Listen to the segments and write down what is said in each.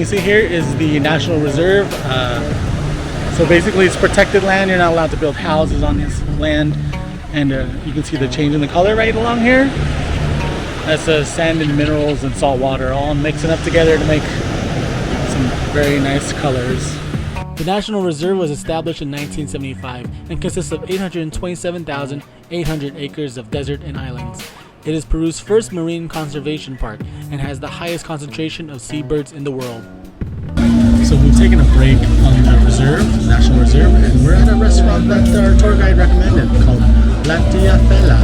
you see here is the National Reserve. So basically it's protected land. You're not allowed to build houses on this land. And you can see the change in the color right along here. That's the sand and minerals and salt water all mixing up together to make some very nice colors. The National Reserve was established in 1975 and consists of 827,800 acres of desert and islands. It is Peru's first marine conservation park and has the highest concentration of seabirds in the world. So we've taken a break on the reserve, National Reserve, and we're at a restaurant that our tour guide recommended called La Tia Fela.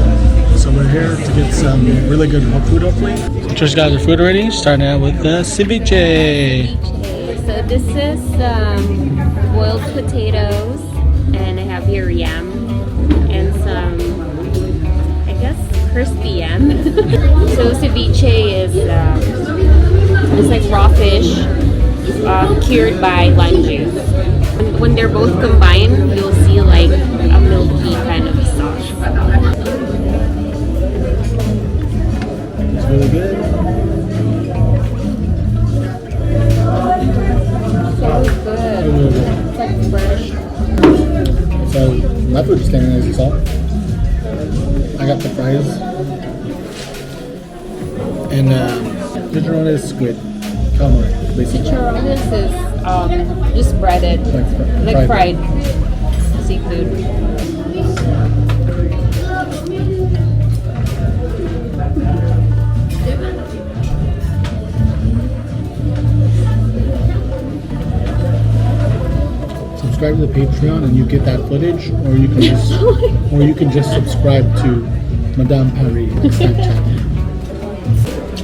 So we're here to get some really good food hopefully. So Trish got her food already, starting out with the ceviche. So this is boiled potatoes, and I have here yam and some, I guess, crispy yam. So ceviche is it's like raw fish cured by lime juice. When they're both combined, you'll see like a milky kind of sauce. It's really good. So good. It's like fresh. So my food just came in as you saw. I got the fries. And chicharron is squid. Calamari, basically. Chicharrones is just breaded, like fried seafood. Subscribe to the Patreon and you get that footage, or you can just subscribe to Madame Paris on Snapchat.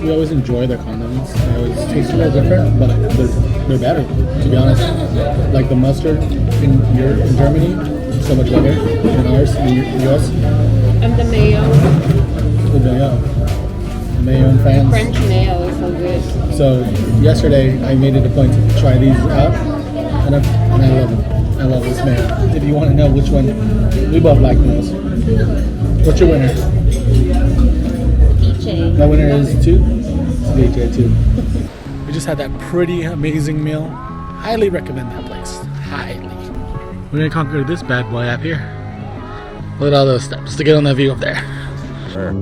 We always enjoy the condiments. They always taste a little different, but they're better, to be honest. Like the mustard in Germany, so much better than ours in yours. And the mayo. The mayo and France. French mayo is so good. So yesterday I made it a point to try these out, and I love them. I love this mayo. If you want to know which one, we both like those. What's your winner? Ceviche. My winner is 2. Ceviche 2. We just had that pretty amazing meal. Highly recommend that place. Highly. We're gonna conquer this bad boy up here. Look at all those steps to get on that view up there. Sure.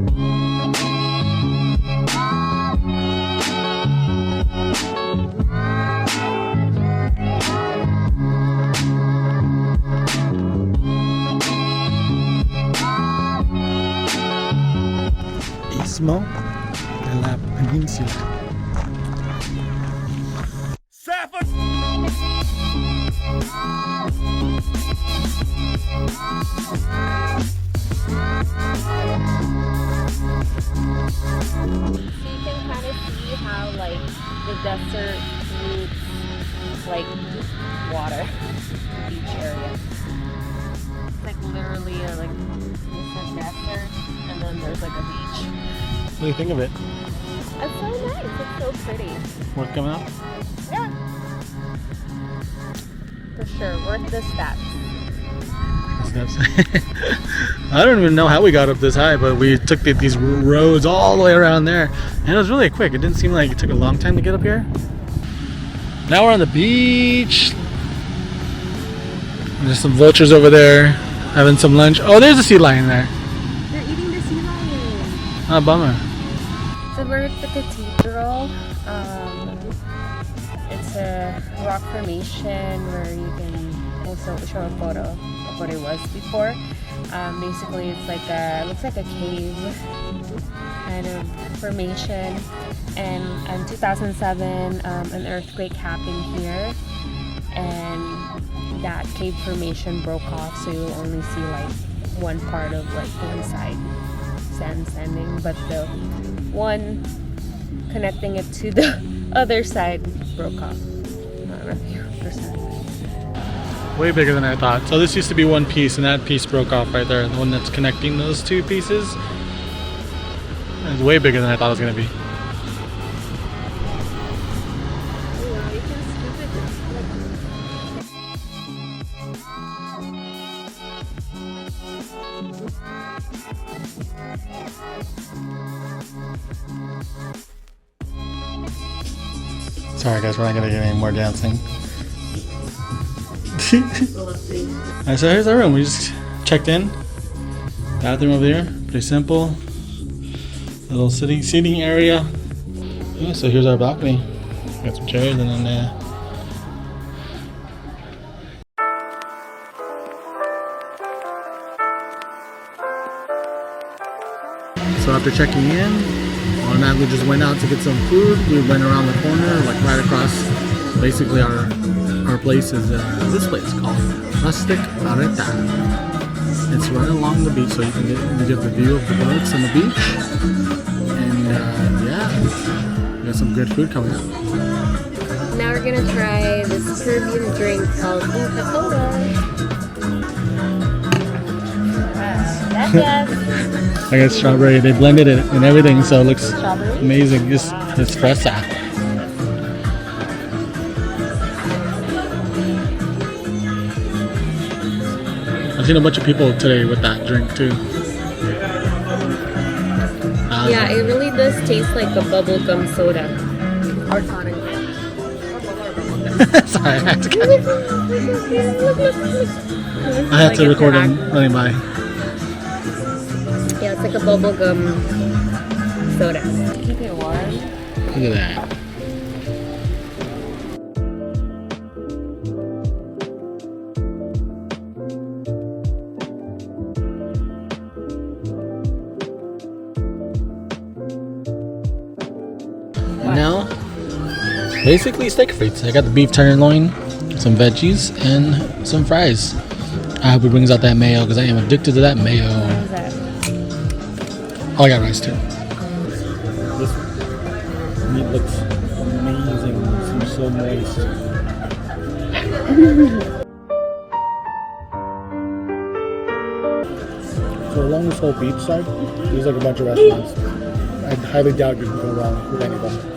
Istmo de la Península. The desert meets like water beach area. It's like literally like this is desert and then there's like a beach. What do you think of it? It's so nice. It's so pretty. Worth coming up? Yeah. For sure. Worth the steps. I don't even know how we got up this high, but we took these roads all the way around there, and it was really quick. It didn't seem like it took a long time to get up here. Now we're on the beach. There's some vultures over there having some lunch. Oh, there's a sea lion there. They're eating the sea lion. Ah, bummer. So we're at the cathedral. It's a rock formation where you can also show a photo of what it was before. Basically, it's like looks like a cave kind of formation. And in 2007, an earthquake happened here, and that cave formation broke off. So you'll only see like one part of like one side standing, but the one connecting it to the other side broke off. Not really 100%. Way bigger than I thought. So this used to be one piece, and that piece broke off right there. The one that's connecting those two pieces is way bigger than I thought it was going to be. Sorry guys, we're not gonna get any more dancing. Alright, so here's our room. We just checked in. Bathroom over there. Pretty simple. A little seating area. Yeah, so here's our balcony. Got some chairs and then so after checking in, automatically just went out to get some food. We went around the corner, like right across. Basically our place is this place called Rustic Areta. It's right along the beach, so you can get the view of the boats on the beach. And yeah, we got some good food coming up. Now we're gonna try this Peruvian drink called Coca-Cola. Gracias. I got strawberry. They blended it and everything, so it looks Strawberry? amazing. It's fresa. I've seen a bunch of people today with that drink too. Yeah, it really does taste like a bubblegum soda. Or tonic. Sorry, I had to cut it. I had to record them running by. Yeah, it's like a bubblegum soda. Keep it warm. Look at that. And now, basically steak frites. I got the beef tenderloin, some veggies, and some fries. I hope he brings out that mayo because I am addicted to that mayo. What is that? Oh, I got rice too. This meat looks amazing. It seems so moist. So along this whole beach side, there's like a bunch of restaurants. I highly doubt you can go wrong with any of them.